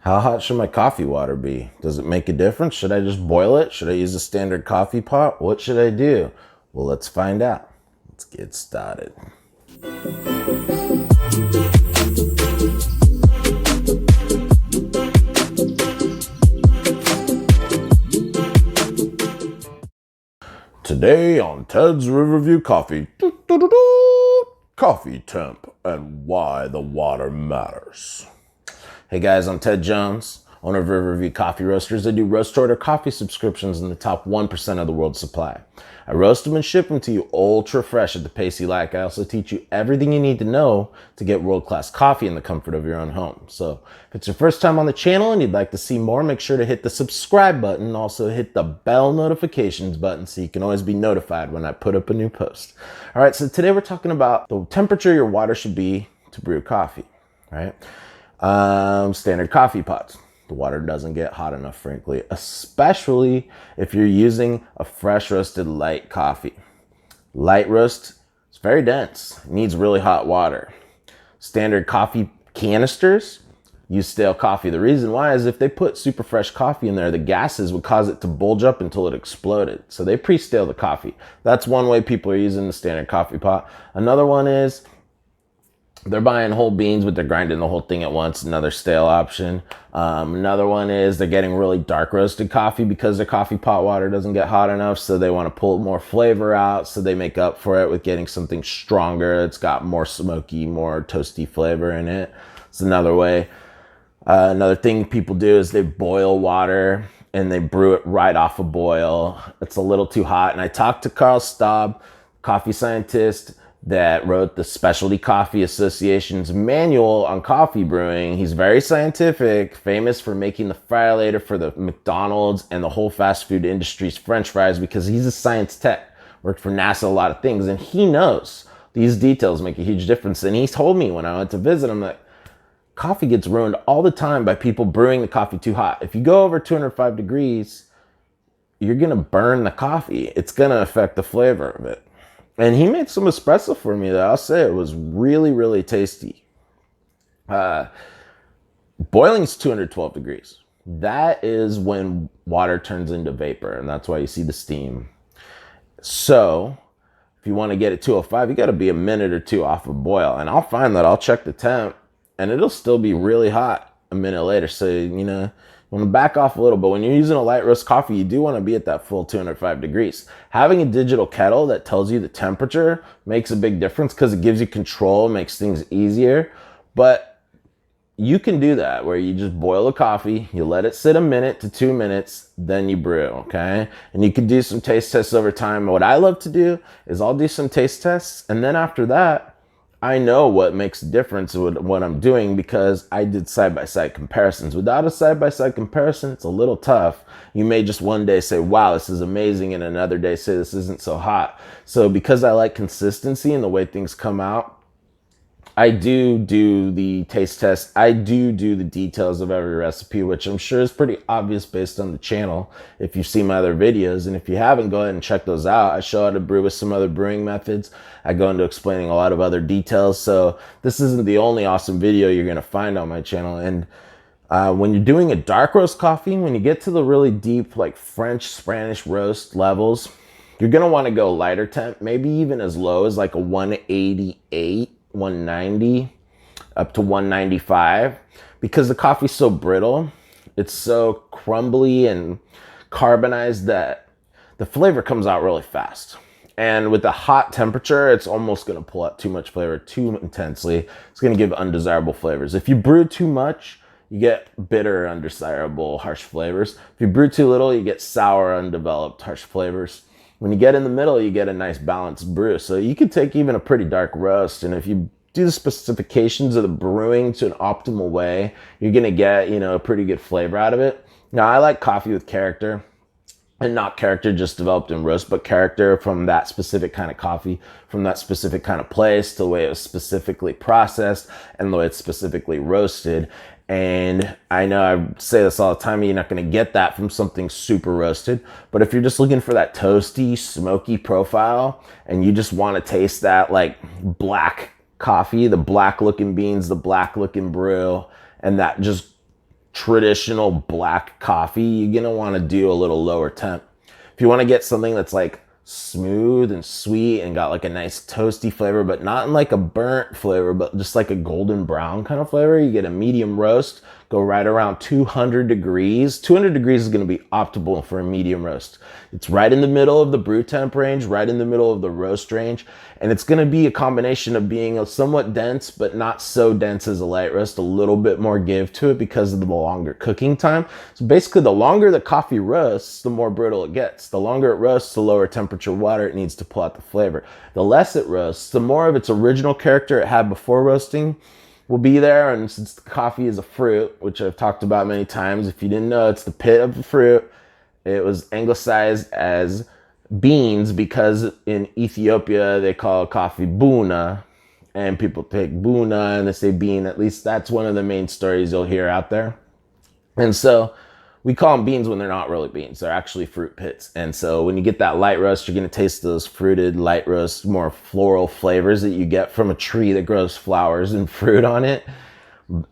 How hot should my coffee water be? Does it make a difference? Should I just boil it? Should I use a standard coffee pot? What should I do? Well, let's find out. Let's get started. Today on Ted's Riverview Coffee, coffee temp and why the water matters. Hey guys, I'm Ted Jones, owner of Riverview Coffee Roasters. I do roast order coffee subscriptions in the top 1% of the world's supply. I roast them and ship them to you ultra fresh at the pace you like. I also teach you everything you need to know to get world-class coffee in the comfort of your own home. So if it's your first time on the channel and you'd like to see more, make sure to hit the subscribe button. Also hit the bell notifications button so you can always be notified when I put up a new post. All right, so today we're talking about the temperature your water should be to brew coffee, right? Standard coffee pots. The water doesn't get hot enough, frankly, especially if you're using a fresh roasted light coffee. Light roast, it's very dense. It needs really hot water. Standard coffee canisters use stale coffee. The reason why is if they put super fresh coffee in there, the gases would cause it to bulge up until it exploded. So they pre-stale the coffee. That's one way people are using the standard coffee pot. Another one is they're buying whole beans, but they're grinding the whole thing at once. Another stale option. Another one is they're getting really dark roasted coffee because their coffee pot water doesn't get hot enough. So they want to pull more flavor out. So they make up for it with getting something stronger. It's got more smoky, more toasty flavor in it. It's another way. Another thing people do is they boil water and they brew it right off a boil. It's a little too hot. And I talked to Carl Staub, coffee scientist, that wrote the Specialty Coffee Association's manual on coffee brewing. He's very scientific, famous for making the friolator for the McDonald's and the whole fast food industry's French fries because he's a science tech, worked for NASA, a lot of things, and he knows these details make a huge difference. And he told me when I went to visit him that coffee gets ruined all the time by people brewing the coffee too hot. If you go over 205 degrees, you're gonna burn the coffee. It's gonna affect the flavor of it. And he made some espresso for me that I'll say it was really, really tasty. Boiling is 212 degrees. That is when water turns into vapor, and that's why you see the steam. So if you want to get it 205, you got to be a minute or two off of boil. And I'll find that I'll check the temp, and it'll still be really hot a minute later. So, you know, you want to back off a little, but when you're using a light roast coffee, you do want to be at that full 205 degrees. Having a digital kettle that tells you the temperature makes a big difference because it gives you control, makes things easier. But you can do that where you just boil the coffee, you let it sit a minute to 2 minutes, then you brew, okay? And you can do some taste tests over time. What I love to do is I'll do some taste tests, and then after that, I know what makes a difference with what I'm doing because I did side-by-side comparisons. Without a side-by-side comparison, it's a little tough. You may just one day say, wow, this is amazing, and another day say this isn't so hot. So because I like consistency in the way things come out, I do the taste test. I do the details of every recipe, which I'm sure is pretty obvious based on the channel if you've seen my other videos. And if you haven't, go ahead and check those out. I show how to brew with some other brewing methods. I go into explaining a lot of other details. So this isn't the only awesome video you're going to find on my channel. And when you're doing a dark roast coffee, when you get to the really deep, like French, Spanish roast levels, you're going to want to go lighter temp, maybe even as low as like a 188. 190 up to 195 because the coffee's so brittle, it's so crumbly and carbonized that the flavor comes out really fast. And with the hot temperature, it's almost going to pull out too much flavor too intensely. It's going to give undesirable flavors. If you brew too much, you get bitter, undesirable, harsh flavors. If you brew too little, you get sour, undeveloped, harsh flavors. When you get in the middle, you get a nice balanced brew. So you could take even a pretty dark roast, and if you do the specifications of the brewing to an optimal way, you're gonna get, you know, a pretty good flavor out of it. Now, I like coffee with character, and not character just developed in roast, but character from that specific kind of coffee, from that specific kind of place, the way it was specifically processed, and the way it's specifically roasted. And I know I say this all the time, you're not going to get that from something super roasted. But if you're just looking for that toasty, smoky profile and you just want to taste that like black coffee, the black looking beans, the black looking brew, and that just traditional black coffee, you're gonna want to do a little lower temp. If you want to get something that's like smooth and sweet and got like a nice toasty flavor, but not in like a burnt flavor, but just like a golden brown kind of flavor, you get a medium roast. Go right around 200 degrees. 200 degrees is going to be optimal for a medium roast. It's right in the middle of the brew temp range, right in the middle of the roast range. And it's going to be a combination of being a somewhat dense, but not so dense as a light roast, a little bit more give to it because of the longer cooking time. So basically, the longer the coffee roasts, the more brittle it gets. The longer it roasts, the lower temperature water it needs to pull out the flavor. The less it roasts, the more of its original character it had before roasting will be there. And since the coffee is a fruit, which I've talked about many times, if you didn't know, it's the pit of the fruit. It was anglicized as beans because in Ethiopia they call coffee buna, and people take buna and they say bean. At least that's one of the main stories you'll hear out there. And so we call them beans when they're not really beans. They're actually fruit pits. And so when you get that light roast, you're going to taste those fruited light roast, more floral flavors that you get from a tree that grows flowers and fruit on it.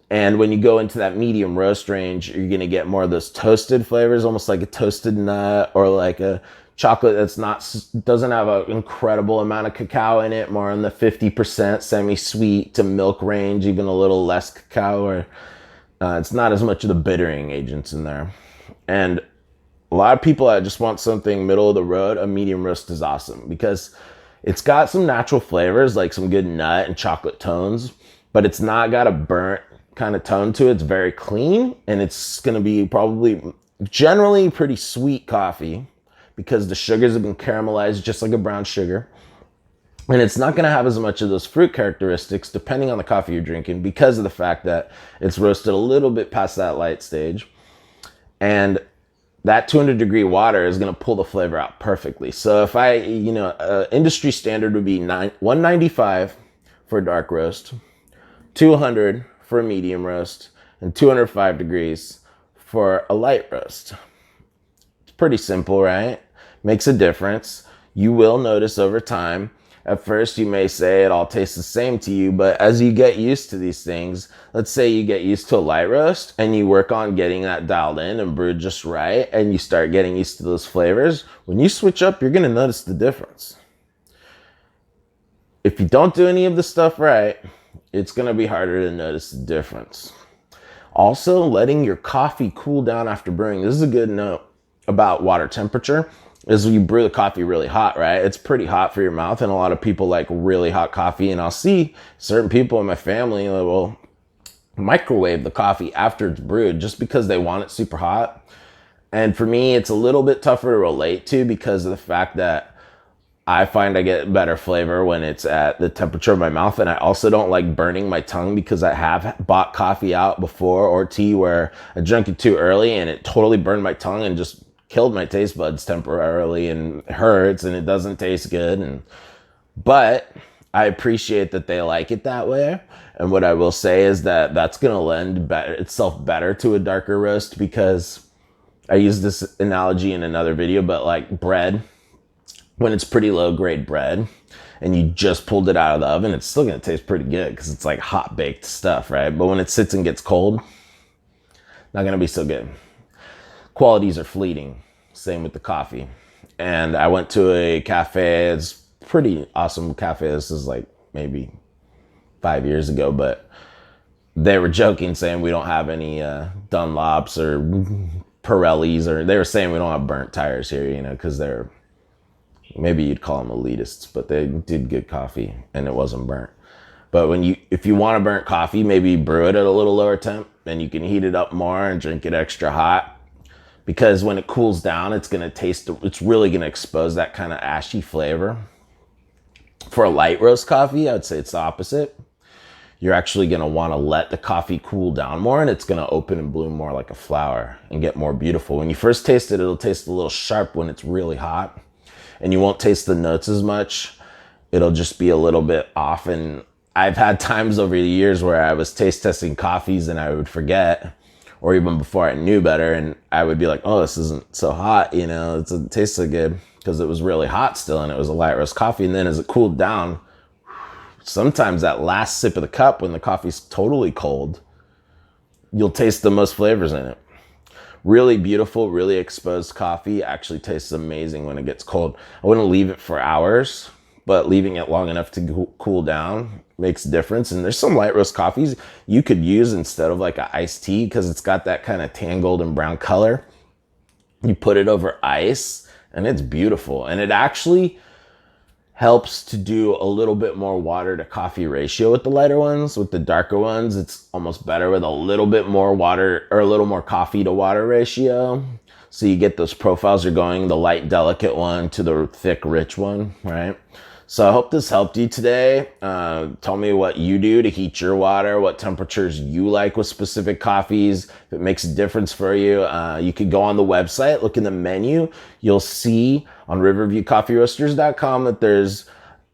And when you go into that medium roast range, you're going to get more of those toasted flavors, almost like a toasted nut or like a chocolate that's doesn't have an incredible amount of cacao in it, more in the 50% semi-sweet to milk range, even a little less cacao, or it's not as much of the bittering agents in there. And a lot of people that just want something middle of the road, a medium roast is awesome because it's got some natural flavors, like some good nut and chocolate tones, but it's not got a burnt kind of tone to it. It's very clean, and it's going to be probably generally pretty sweet coffee because the sugars have been caramelized just like a brown sugar. And it's not going to have as much of those fruit characteristics depending on the coffee you're drinking because of the fact that it's roasted a little bit past that light stage. And that 200 degree water is going to pull the flavor out perfectly. So if industry standard would be 195 for a dark roast, 200 for a medium roast, and 205 degrees for a light roast. It's pretty simple, right? Makes a difference. You will notice over time. At first, you may say it all tastes the same to you, but as you get used to these things, let's say you get used to a light roast and you work on getting that dialed in and brewed just right, and you start getting used to those flavors, when you switch up, you're going to notice the difference. If you don't do any of the stuff right, it's going to be harder to notice the difference. Also, letting your coffee cool down after brewing. This is a good note about water temperature. Is when you brew the coffee really hot, right? It's pretty hot for your mouth, and a lot of people like really hot coffee, and I'll see certain people in my family that will microwave the coffee after it's brewed just because they want it super hot. And for me, it's a little bit tougher to relate to because of the fact that I find I get better flavor when it's at the temperature of my mouth, and I also don't like burning my tongue because I have bought coffee out before or tea where I drank it too early and it totally burned my tongue and just killed my taste buds temporarily, and it hurts and it doesn't taste good. But I appreciate that they like it that way. And what I will say is that that's going to lend itself better to a darker roast, because I used this analogy in another video, but like bread, when it's pretty low grade bread and you just pulled it out of the oven, it's still going to taste pretty good because it's like hot baked stuff, right? But when it sits and gets cold, not going to be so good. Qualities are fleeting. Same with the coffee. And I went to a cafe. It's pretty awesome cafe. This is like maybe 5 years ago, but they were joking saying we don't have any Dunlops or Pirellis, or they were saying we don't have burnt tires here, because they're, maybe you'd call them elitists, but they did good coffee and it wasn't burnt. But if you want a burnt coffee, maybe brew it at a little lower temp, and you can heat it up more and drink it extra hot. Because when it cools down, it's really going to expose that kind of ashy flavor. For a light roast coffee, I would say it's the opposite. You're actually going to want to let the coffee cool down more, and it's going to open and bloom more like a flower and get more beautiful. When you first taste it, it'll taste a little sharp when it's really hot, and you won't taste the notes as much. It'll just be a little bit off. And I've had times over the years where I was taste testing coffees and I would forget, or even before I knew better, and I would be like, oh, this isn't so hot, it doesn't taste so good, because it was really hot still and it was a light roast coffee. And then as it cooled down, sometimes that last sip of the cup when the coffee's totally cold, you'll taste the most flavors in it. Really beautiful, really exposed coffee actually tastes amazing when it gets cold. I wouldn't leave it for hours, but leaving it long enough to cool down makes a difference. And there's some light roast coffees you could use instead of like an iced tea because it's got that kind of tan, golden brown color. You put it over ice and it's beautiful. And it actually helps to do a little bit more water to coffee ratio with the lighter ones. With the darker ones, it's almost better with a little bit more water or a little more coffee to water ratio. So you get those profiles you're going, the light, delicate one to the thick, rich one, right? So I hope this helped you today. Tell me what you do to heat your water, what temperatures you like with specific coffees. If it makes a difference for you, you could go on the website, look in the menu. You'll see on riverviewcoffeeroasters.com that there's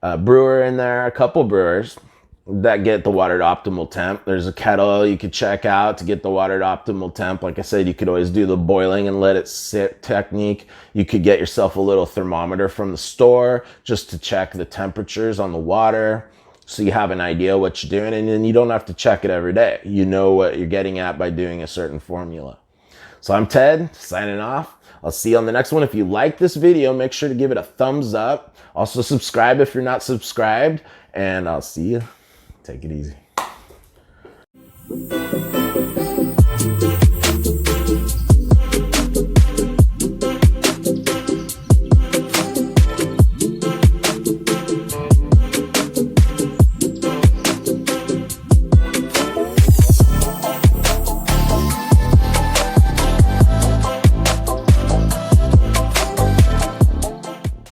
a brewer in there, a couple brewers that get the water to optimal temp. There's a kettle you could check out to get the water to optimal temp. Like I said, you could always do the boiling and let it sit technique. You could get yourself a little thermometer from the store just to check the temperatures on the water so you have an idea what you're doing, and then you don't have to check it every day. You know what you're getting at by doing a certain formula. So I'm Ted, signing off. I'll see you on the next one. If you like this video, make sure to give it a thumbs up. Also subscribe if you're not subscribed, and I'll see you. Take it easy.